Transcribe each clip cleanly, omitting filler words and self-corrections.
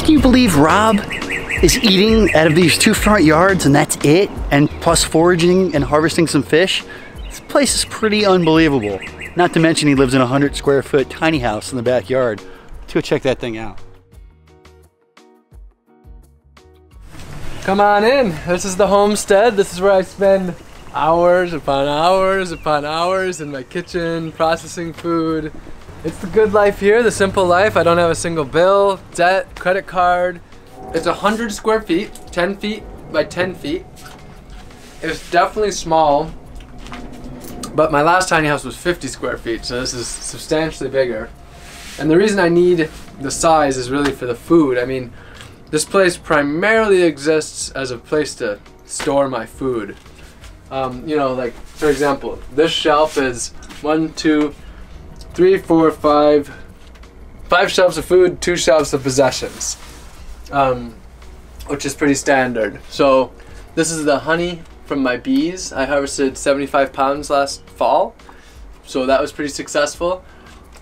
Can you believe Rob is eating out of these 2 front yards and that's it? And plus foraging and harvesting some fish? This place is pretty unbelievable. Not to mention he lives in a 100 square foot tiny house in the backyard. Let's go check that thing out. Come on in. This is the homestead. This is where I spend hours upon hours upon hours in my kitchen processing food. It's the good life here, the simple life. I don't have a single bill, debt, credit card. It's 100 square feet, 10 feet by 10 feet. It's definitely small, but my last tiny house was 50 square feet, so this is substantially bigger. And the reason I need the size is really for the food. I mean, this place primarily exists as a place to store my food. You know, like, for example, this shelf is 1, 2, 3, 4, 5 shelves of food, 2 shelves of possessions, which is pretty standard. So this is the honey from my bees. I harvested 75 pounds last fall, so that was pretty successful.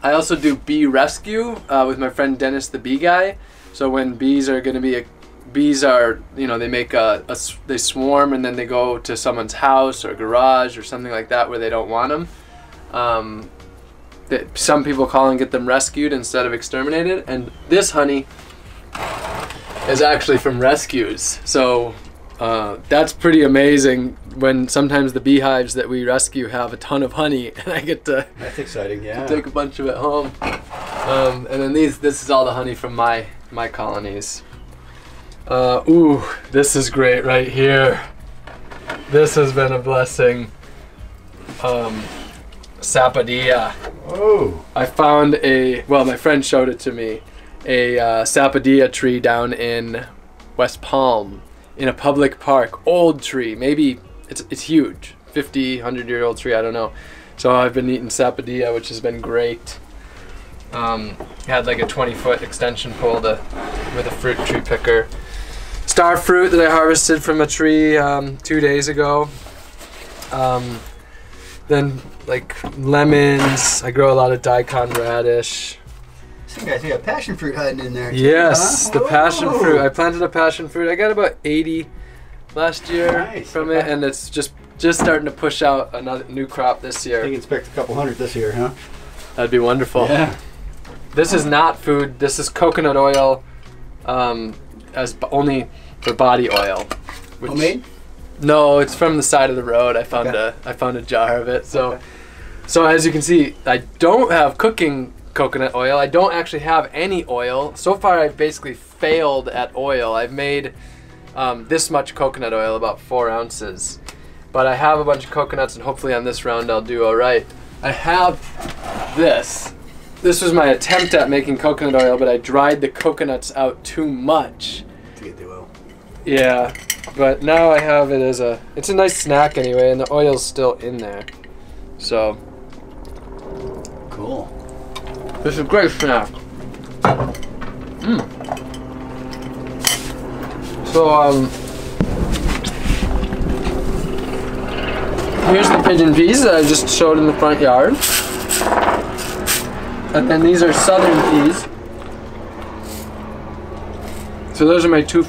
I also do bee rescue with my friend Dennis, the bee guy. So when bees are going to be, you know, they make they swarm and then they go to someone's house or garage or something like that where they don't want them. Some people call and get them rescued instead of exterminated, and this honey is actually from rescues. So that's pretty amazing when sometimes the beehives that we rescue have a ton of honey and I get to, that's exciting, yeah, to take a bunch of it home. And then this is all the honey from my colonies. Ooh, this is great right here. This has been a blessing. Sapodilla. Oh. I found well, my friend showed it to me, a sapodilla tree down in West Palm in a public park. Old tree, maybe it's huge, 50, 100-year-old tree, I don't know. So I've been eating sapodilla, which has been great. Had like a 20-foot extension pole with a fruit tree picker. Star fruit that I harvested from a tree 2 days ago. Then like lemons. I grow a lot of daikon radish. Some guys, you got passion fruit hiding in there too, yes, huh? the passion fruit. I planted a passion fruit. I got about 80 last year from it, and it's just starting to push out another new crop this year. I think expect a couple hundred this year, huh? That'd be wonderful. Yeah. This is not food. This is coconut oil, as only for body oil. Homemade? No, it's from the side of the road. I found a jar of it. So, so as you can see, I don't have cooking coconut oil. I don't actually have any oil. So far, I've basically failed at oil. I've made this much coconut oil, about 4 ounces. But I have a bunch of coconuts, and hopefully on this round I'll do all right. I have this. This was my attempt at making coconut oil, but I dried the coconuts out too much. To get the oil. Yeah, but now I have it as it's a nice snack anyway, and the oil's still in there. So. Cool. This is a great snack. So, here's the pigeon peas that I just showed in the front yard. And then these are southern peas. So those are my two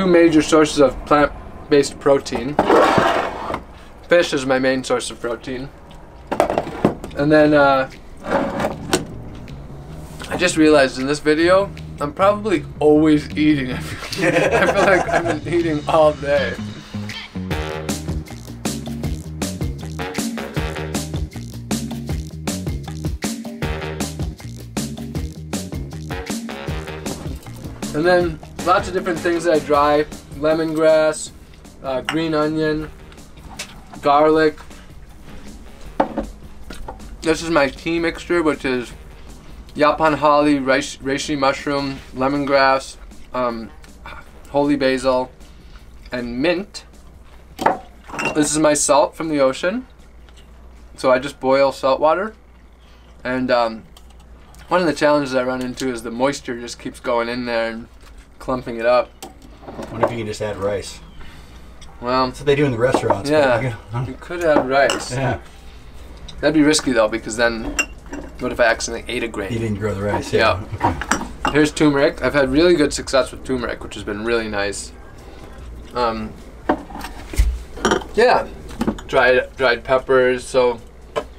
major sources of plant-based protein. Fish is my main source of protein. And then I just realized in this video, I'm probably always eating. I feel like I've been eating all day. And then lots of different things that I dry. Lemongrass, green onion, garlic. This is my tea mixture, which is yapan holly, reishi mushroom, lemongrass, holy basil, and mint. This is my salt from the ocean. So I just boil salt water. And one of the challenges I run into is the moisture just keeps going in there and clumping it up. I wonder if you can just add rice. Well, that's what they do in the restaurants. Yeah, you could add rice. Yeah. That'd be risky though, because then what if I accidentally ate a grain? You didn't grow the rice. Yeah. Okay. Here's turmeric. I've had really good success with turmeric, which has been really nice. Yeah, dried peppers. So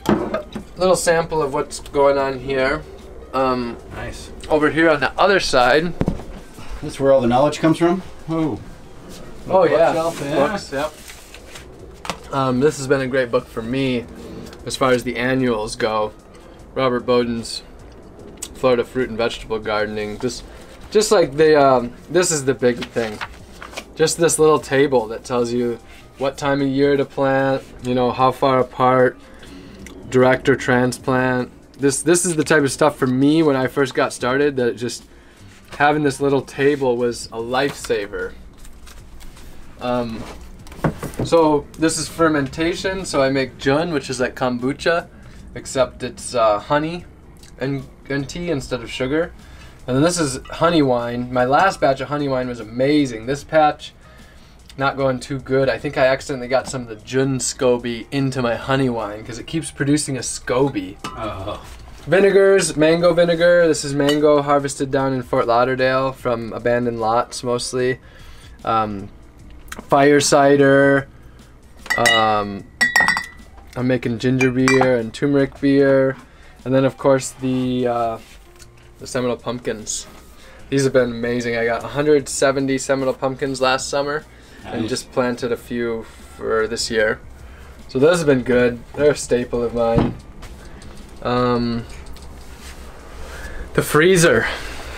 a little sample of what's going on here. Nice. Over here on the other side. This is where all the knowledge comes from? Oh. Oh yeah. Books, yep. This has been a great book for me as far as the annuals go. Robert Bowden's Florida Fruit and Vegetable Gardening. Just like this is the big thing. Just this little table that tells you what time of year to plant, you know, how far apart, direct or transplant. This is the type of stuff for me when I first got started that just having this little table was a lifesaver. So this is fermentation, so I make jun, which is like kombucha, except it's honey and tea instead of sugar. And then this is honey wine. My last batch of honey wine was amazing. This batch, not going too good. I think I accidentally got some of the jun SCOBY into my honey wine because it keeps producing a SCOBY. Oh. Vinegars, mango vinegar. This is mango harvested down in Fort Lauderdale from abandoned lots mostly. Fire cider. I'm making ginger beer and turmeric beer. And then of course the Seminole pumpkins. These have been amazing. I got 170 Seminole pumpkins last summer. Nice. And just planted a few for this year. So those have been good. They're a staple of mine. The freezer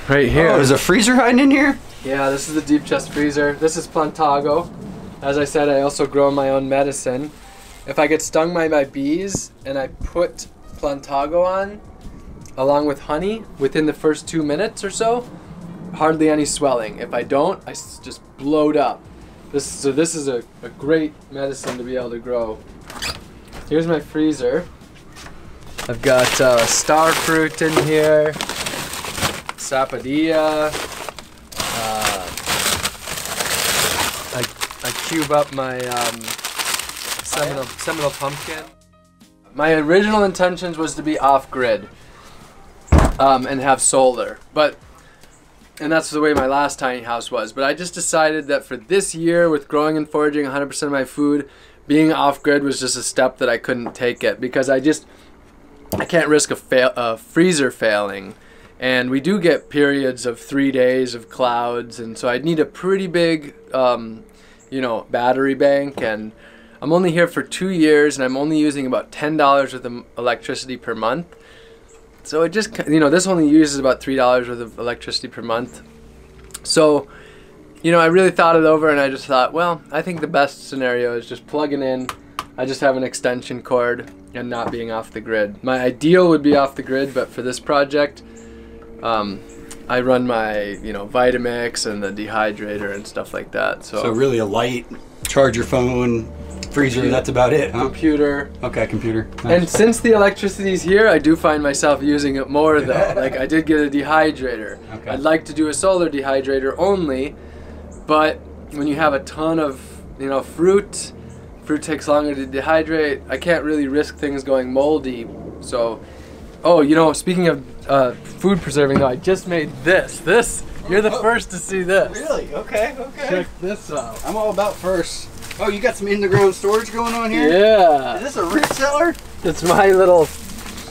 right here. Oh, there's a freezer hiding in here? Yeah, this is the deep chest freezer. This is plantago. As I said, I also grow my own medicine. If I get stung by my bees and I put plantago on along with honey within the first 2 minutes or so, hardly any swelling. If I don't, I just blowed up. This is a great medicine to be able to grow. Here's my freezer. I've got star fruit in here, sapodilla. I cube up my Seminole pumpkin. My original intentions was to be off-grid and have solar, and that's the way my last tiny house was. But I just decided that for this year, with growing and foraging 100% of my food, being off-grid was just a step that I couldn't take it because I can't risk a freezer failing. And we do get periods of 3 days of clouds, and so I'd need a pretty big, you know, battery bank. And I'm only here for 2 years, and I'm only using about $10 worth of electricity per month. So it just, you know, this only uses about $3 worth of electricity per month. So, you know, I really thought it over, and I just thought, well, I think the best scenario is just plugging in. I just have an extension cord and not being off the grid. My ideal would be off the grid, but for this project, I run my, you know, Vitamix and the dehydrator and stuff like that. So really a light, charge your phone, freezer, that's about it, huh? Computer. Okay, computer. Nice. And since the electricity's here, I do find myself using it more though. Like I did get a dehydrator. Okay. I'd like to do a solar dehydrator only, but when you have a ton of, you know, fruit takes longer to dehydrate. I can't really risk things going moldy. So, oh, you know, speaking of food preserving though, I just made this. You're the first to see this. Really? Okay, okay. Check this out. I'm all about first. Oh, you got some in-the-ground storage going on here? Yeah. Is this a root cellar? It's my little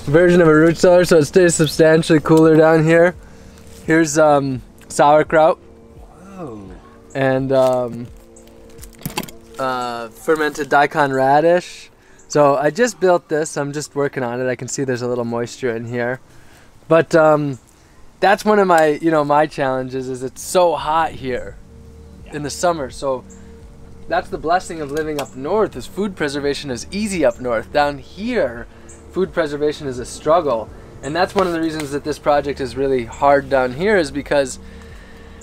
version of a root cellar, so it stays substantially cooler down here. Here's sauerkraut. Whoa. And fermented daikon radish. So I just built this. I'm just working on it. I can see there's a little moisture in here. But that's one of my, you know, my challenges is it's so hot here in the summer. So that's the blessing of living up north, is food preservation is easy up north. Down here, food preservation is a struggle. And that's one of the reasons that this project is really hard down here, is because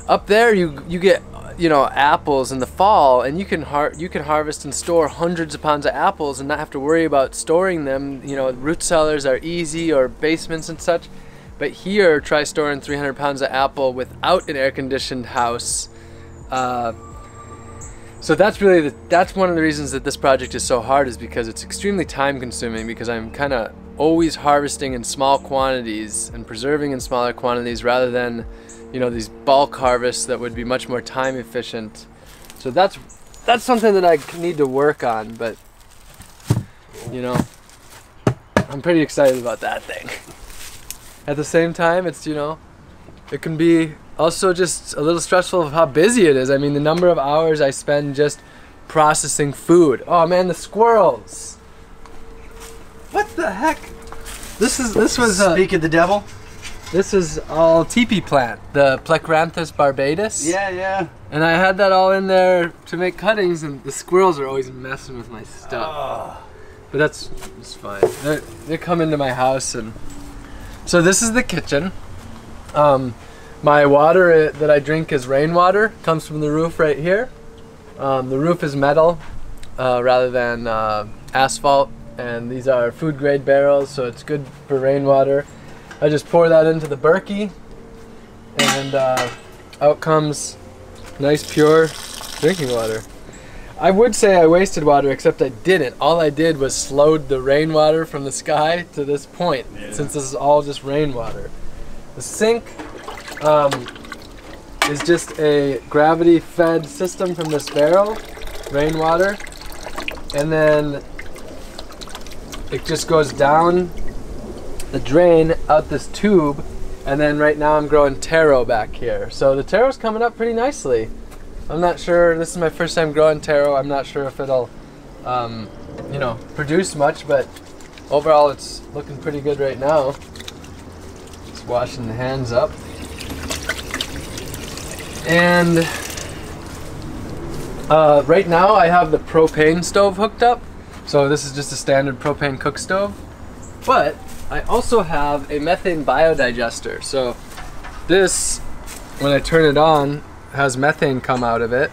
up there you get, you know, apples in the fall, and you can harvest and store hundreds of pounds of apples and not have to worry about storing them. You know, root cellars are easy, or basements and such. But here, try storing 300 pounds of apple without an air-conditioned house. So that's really that's one of the reasons that this project is so hard, is because it's extremely time-consuming, because I'm kind of always harvesting in small quantities and preserving in smaller quantities rather than, you know, these bulk harvests that would be much more time efficient. So that's something that I need to work on, but you know, I'm pretty excited about that thing. At the same time, it's, you know, it can be also just a little stressful of how busy it is. I mean, the number of hours I spend just processing food. Oh man, the squirrels. What the heck? This was Speak of the devil. This is all teepee plant, the Plecranthus barbatus. Yeah. And I had that all in there to make cuttings, and the squirrels are always messing with my stuff. Oh. But it's fine. They come into my house, and so this is the kitchen. My water that I drink is rainwater. Comes from the roof right here. The roof is metal rather than asphalt, and these are food grade barrels, so it's good for rainwater. I just pour that into the Berkey, and out comes nice pure drinking water. I would say I wasted water, except I didn't. All I did was slowed the rainwater from the sky to this point, since this is all just rainwater. The sink is just a gravity-fed system from this barrel, rainwater, and then it just goes down the drain out this tube, and then right now I'm growing taro back here. So the taro's coming up pretty nicely. I'm not sure, this is my first time growing taro. I'm not sure if it'll, you know, produce much, but overall it's looking pretty good right now. Just washing the hands up. And right now I have the propane stove hooked up. So this is just a standard propane cook stove. But I also have a methane biodigester. So this, when I turn it on, has methane come out of it.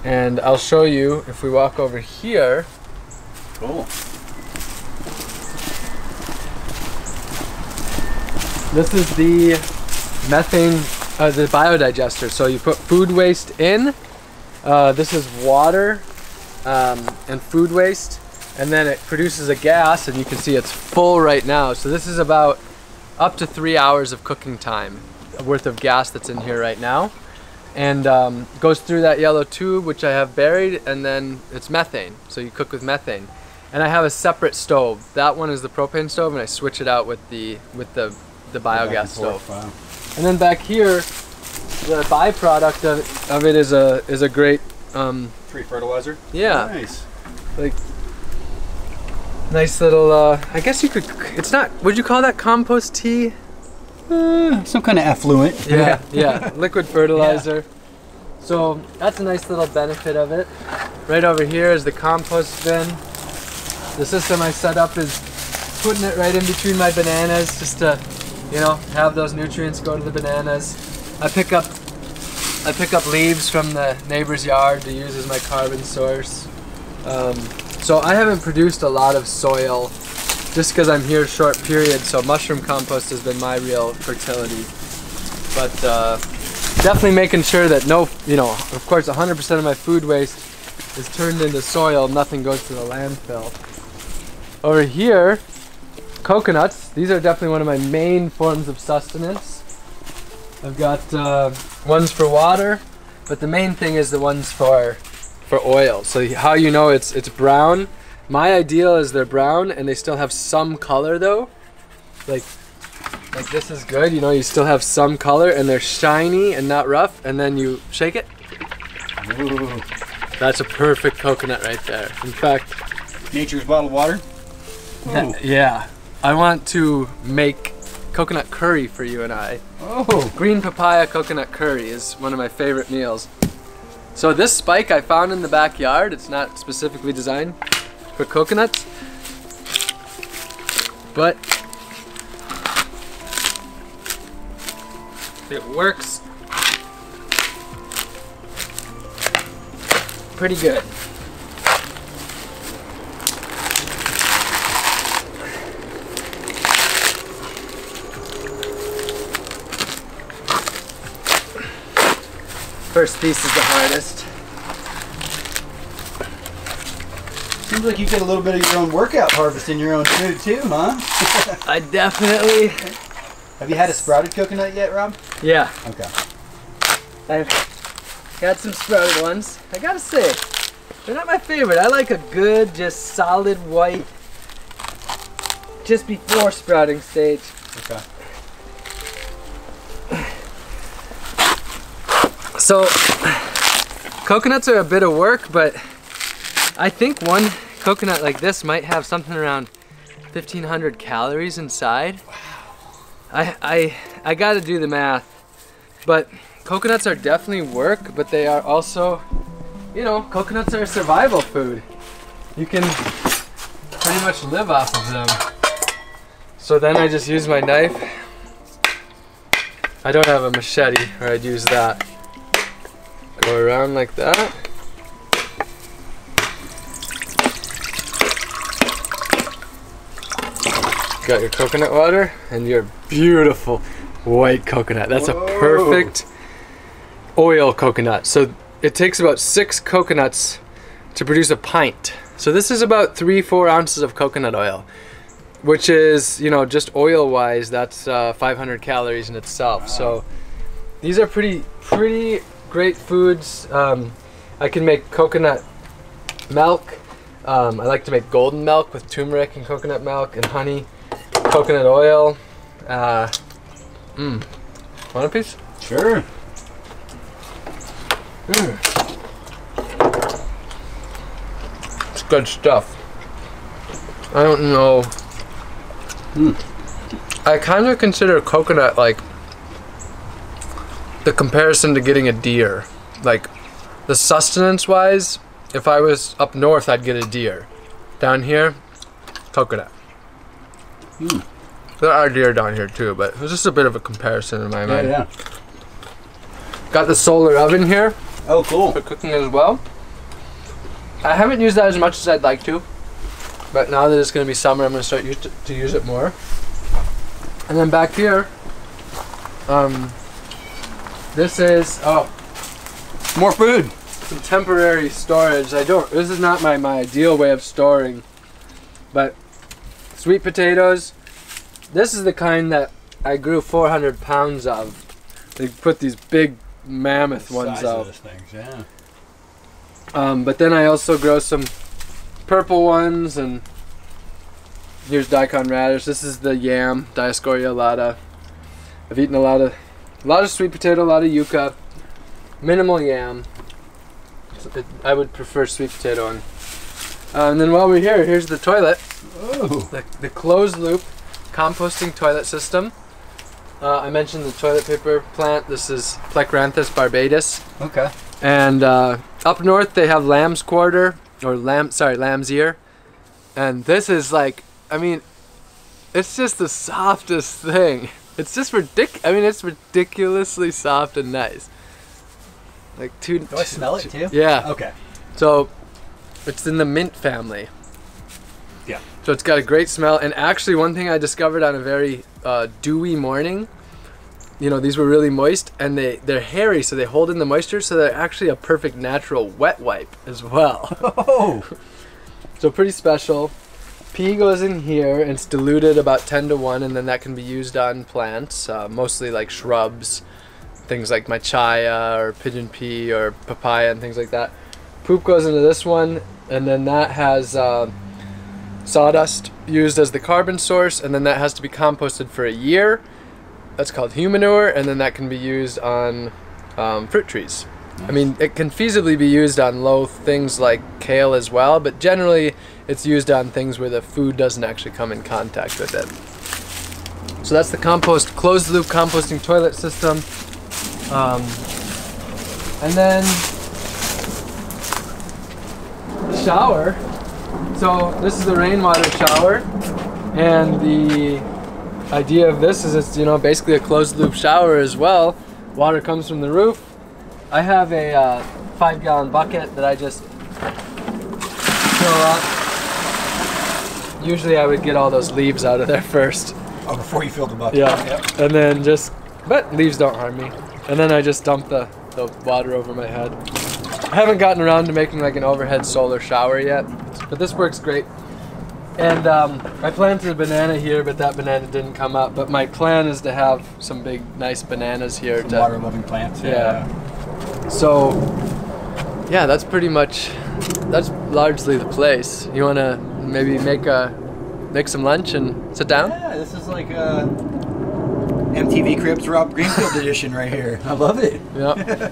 And I'll show you if we walk over here. Cool. This is the methane, the biodigester. So you put food waste in. This is water and food waste. And then it produces a gas, and you can see it's full right now. So this is about up to 3 hours of cooking time worth of gas that's in here right now. And goes through that yellow tube, which I have buried, and then it's methane. So you cook with methane. And I have a separate stove. That one is the propane stove, and I switch it out with the biogas stove. Wow. And then back here, the byproduct of it is a great Tree fertilizer. Yeah. Nice. Like nice little, I guess you could, it's not, would you call that compost tea? Some kind of effluent. Yeah, liquid fertilizer. Yeah. So that's a nice little benefit of it. Right over here is the compost bin. The system I set up is putting it right in between my bananas just to, you know, have those nutrients go to the bananas. I pick up leaves from the neighbor's yard to use as my carbon source. So I haven't produced a lot of soil just because I'm here a short period, so mushroom compost has been my real fertility. But definitely making sure that no, you know, of course 100% of my food waste is turned into soil, nothing goes to the landfill. Over here, coconuts. These are definitely one of my main forms of sustenance. I've got ones for water, but the main thing is the ones for oil. So how you know it's brown. My ideal is they're brown and they still have some color though. Like this is good, you know, you still have some color and they're shiny and not rough, and then you shake it. Ooh. That's a perfect coconut right there. In fact, Nature's bottled water. Yeah. I want to make coconut curry for you and I. Oh. Green papaya coconut curry is one of my favorite meals. So this spike I found in the backyard, it's not specifically designed for coconuts, but it works pretty good. First piece is the hardest. Seems like you get a little bit of your own workout harvest in your own food too, huh? I definitely... Have you had a sprouted coconut yet, Rob? Yeah. Okay. I've had some sprouted ones. I gotta say, they're not my favorite. I like a good, just solid white, just before sprouting stage. Okay. So, coconuts are a bit of work, but I think one coconut like this might have something around 1,500 calories inside. I gotta do the math, but coconuts are definitely work, but they are also, you know, coconuts are a survival food. You can pretty much live off of them. So then I just use my knife. I don't have a machete, or I'd use that. Go around like that. Got your coconut water and your beautiful white coconut. That's Whoa. A perfect oil coconut. So it takes about 6 coconuts to produce a pint. So this is about 3-4 ounces of coconut oil, which is, you know, just oil wise, that's 500 calories in itself. Wow. So these are pretty great foods. I can make coconut milk. I like to make golden milk with turmeric and coconut milk and honey. Coconut oil. Want a piece? Sure. It's good stuff. I don't know. I kind of consider coconut like the comparison to getting a deer. Like the sustenance wise, if I was up north, I'd get a deer. Down here, coconut. There are deer down here too, but it was just a bit of a comparison in my mind. Yeah. Got the solar oven here. Oh, cool. For cooking as well. I haven't used that as much as I'd like to, but now that it's going to be summer, I'm going to start to use it more. And then back here, this is more food. Some temporary storage. This is not my ideal way of storing, but sweet potatoes. This is the kind that I grew 400 pounds of. They put these big mammoth ones out. Those things, yeah. But then I also grow some purple ones, and here's daikon radish. This is the yam, Dioscorea alata. I've eaten a lot of sweet potato, a lot of yucca, minimal yam. I would prefer sweet potato one. And then while we're here, here's the toilet. Oh. The closed loop composting toilet system. I mentioned the toilet paper plant. This is Plecranthus barbatus. Okay. And up north they have lamb's quarter, or lamb's ear. And this is like, I mean, it's just the softest thing. It's just it's ridiculously soft and nice. Like Do I smell it too? Yeah. Okay. So it's in the mint family. Yeah. So it's got a great smell, and actually one thing I discovered on a very dewy morning, you know, these were really moist, and they're hairy, so they hold in the moisture, so they're actually a perfect natural wet wipe as well. Oh! So pretty special. Pee goes in here, and it's diluted about 10:1, and then that can be used on plants, mostly like shrubs, things like machaya or pigeon pea or papaya and things like that. Poop goes into this one, and then that has sawdust used as the carbon source, and then that has to be composted for a year. That's called humanure, and then that can be used on fruit trees. Nice. I mean, it can feasibly be used on low things like kale as well, but generally it's used on things where the food doesn't actually come in contact with it. So that's the closed loop composting toilet system. And then the shower. So this is the rainwater shower, and the idea of this is it's, you know, basically a closed loop shower as well. Water comes from the roof. I have a 5-gallon bucket that I just fill up. Usually I would get all those leaves out of there first. Oh, before you fill the bucket. Yeah. Yep. And then but leaves don't harm me. And then I just dump the water over my head. I haven't gotten around to making like an overhead solar shower yet, but this works great. And I planted a banana here, but that banana didn't come up. But my plan is to have some big, nice bananas here. Some water-loving plants. Yeah. So, yeah, that's pretty much, that's largely the place. You want to maybe make some lunch and sit down? Yeah, this is like MTV Cribs Rob Greenfield edition right here. I love it. Yeah.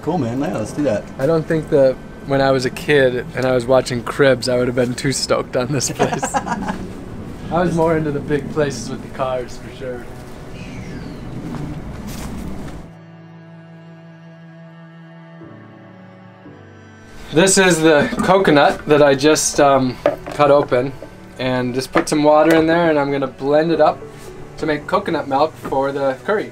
Cool, man. Yeah, let's do that. I don't think that when I was a kid and I was watching Cribs, I would have been too stoked on this place. I was more into the big places with the cars, for sure. This is the coconut that I just cut open, and just put some water in there, and I'm gonna blend it up to make coconut milk for the curry.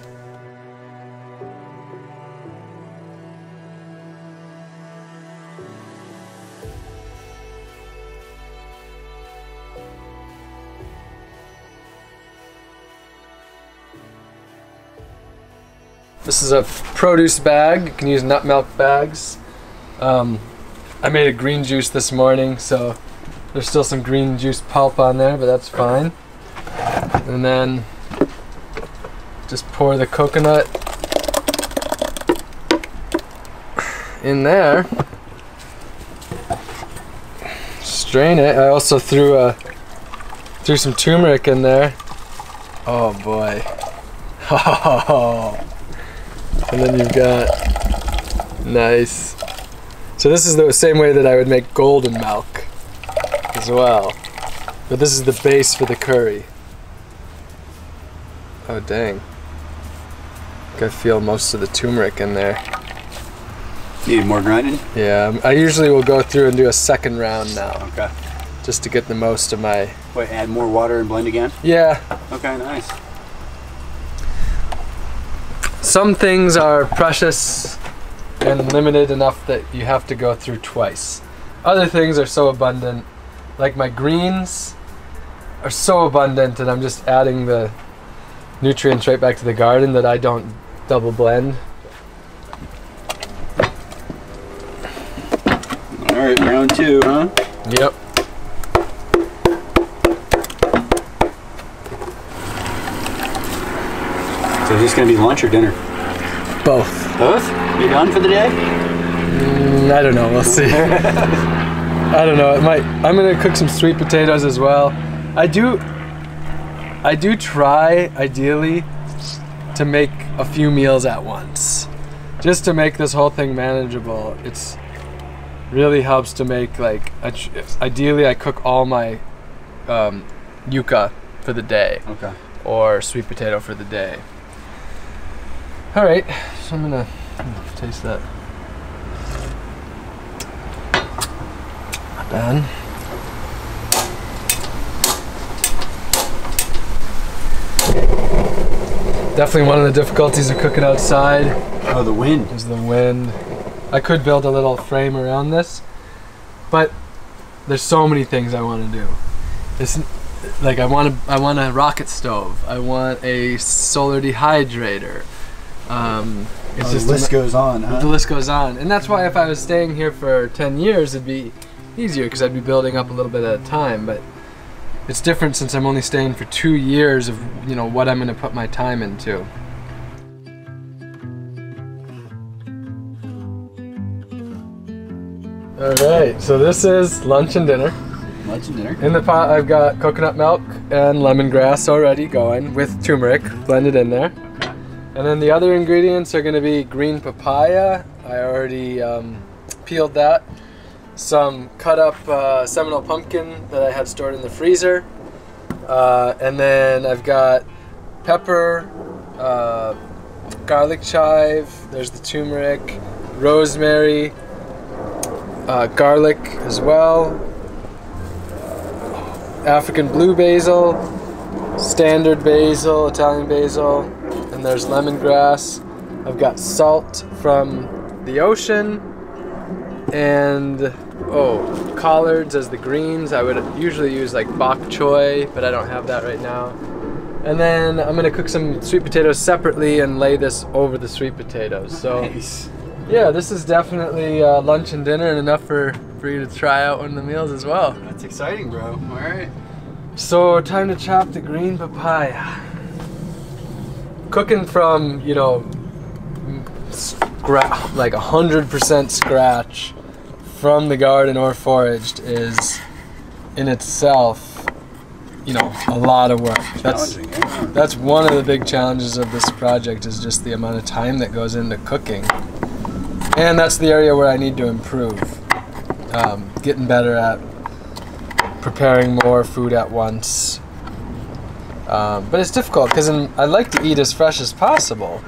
This is a produce bag. You can use nut milk bags. I made a green juice this morning, so there's still some green juice pulp on there, but that's fine. And then just pour the coconut in there. Strain it. I also threw some turmeric in there. Oh boy. And then you've got, nice. So this is the same way that I would make golden milk as well. But this is the base for the curry. Oh dang. I think I feel most of the turmeric in there. Need more grinding? Yeah, I usually will go through and do a second round now. Okay. Just to get the most of my... Wait, add more water and blend again? Yeah. Okay, nice. Some things are precious and limited enough that you have to go through twice. Other things are so abundant, like my greens are so abundant, and I'm just adding the nutrients right back to the garden that I don't double blend. All right, round two, huh? Yep. So is this gonna be lunch or dinner? Both. Both? You done for the day? I don't know, we'll see. I don't know, it might. I'm gonna cook some sweet potatoes as well. I do try, ideally, to make a few meals at once. Just to make this whole thing manageable. It's really helps to make, like, ideally I cook all my yuca for the day. Okay. Or sweet potato for the day. All right, so I'm gonna taste that. Not bad. Definitely one of the difficulties of cooking outside. Oh, the wind. Is the wind. I could build a little frame around this, but there's so many things I want to do. It's like I want a rocket stove. I want a solar dehydrator. It's just the list goes on, huh? The list goes on, and that's why if I was staying here for 10 years, it'd be easier because I'd be building up a little bit at a time. But it's different since I'm only staying for 2 years of what I'm going to put my time into. All right, so this is lunch and dinner. Lunch and dinner. In the pot, I've got coconut milk and lemongrass already going with turmeric blended in there. Okay. And then the other ingredients are going to be green papaya. I already peeled that. Some cut up Seminole pumpkin that I had stored in the freezer. And then I've got pepper, garlic chive, there's the turmeric, rosemary, garlic as well, African blue basil, standard basil, Italian basil, and there's lemongrass. I've got salt from the ocean, and collards as the greens. I would usually use like bok choy, but I don't have that right now. And then I'm gonna cook some sweet potatoes separately and lay this over the sweet potatoes. So nice. Yeah, this is definitely lunch and dinner, and enough for you to try out one of the meals as well. That's exciting, bro. All right. So time to chop the green papaya. Cooking from, you know, like 100% scratch from the garden or foraged is in itself, you know, a lot of work. That's one of the big challenges of this project, is just the amount of time that goes into cooking. And that's the area where I need to improve. Getting better at preparing more food at once. But it's difficult because I like to eat as fresh as possible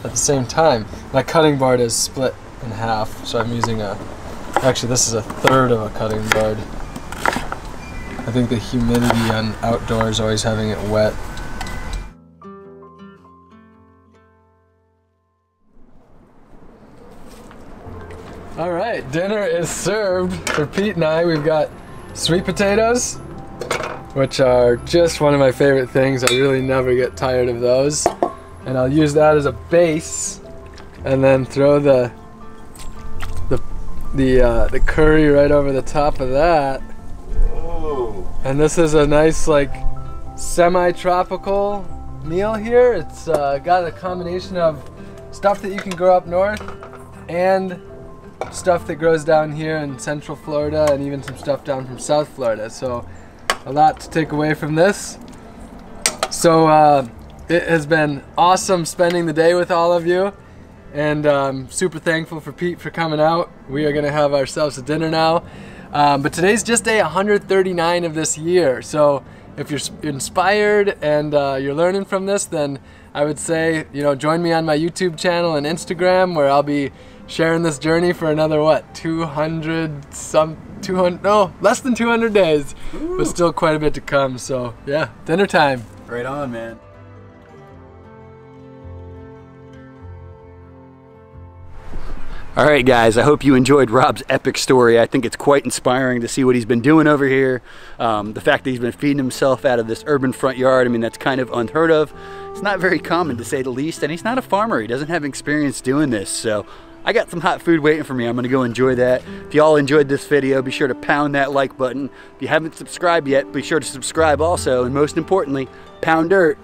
at the same time. My cutting board is split in half, so I'm using actually this is a third of a cutting board. I think the humidity on outdoors, always having it wet. All right, dinner is served for Pete and I. We've got sweet potatoes, which are just one of my favorite things. I really never get tired of those. And I'll use that as a base, and then throw the curry right over the top of that. Whoa. And this is a nice, like, semi-tropical meal here. It's got a combination of stuff that you can grow up north and stuff that grows down here in Central Florida, and even some stuff down from South Florida. So a lot to take away from this. So it has been awesome spending the day with all of you, and super thankful for Pete for coming out. We are gonna have ourselves a dinner now. But today's just day 139 of this year. So if you're inspired and you're learning from this, then I would say, you know, join me on my YouTube channel and Instagram, where I'll be sharing this journey for another, what, less than 200 days. Ooh. But still quite a bit to come. So yeah, dinner time. Right on, man. All right, guys, I hope you enjoyed Rob's epic story. I think it's quite inspiring to see what he's been doing over here. The fact that he's been feeding himself out of this urban front yard, I mean, that's kind of unheard of. It's not very common, to say the least, and he's not a farmer. He doesn't have experience doing this, so I got some hot food waiting for me. I'm gonna go enjoy that. If y'all enjoyed this video, be sure to pound that like button. If you haven't subscribed yet, be sure to subscribe also, and most importantly, pound dirt.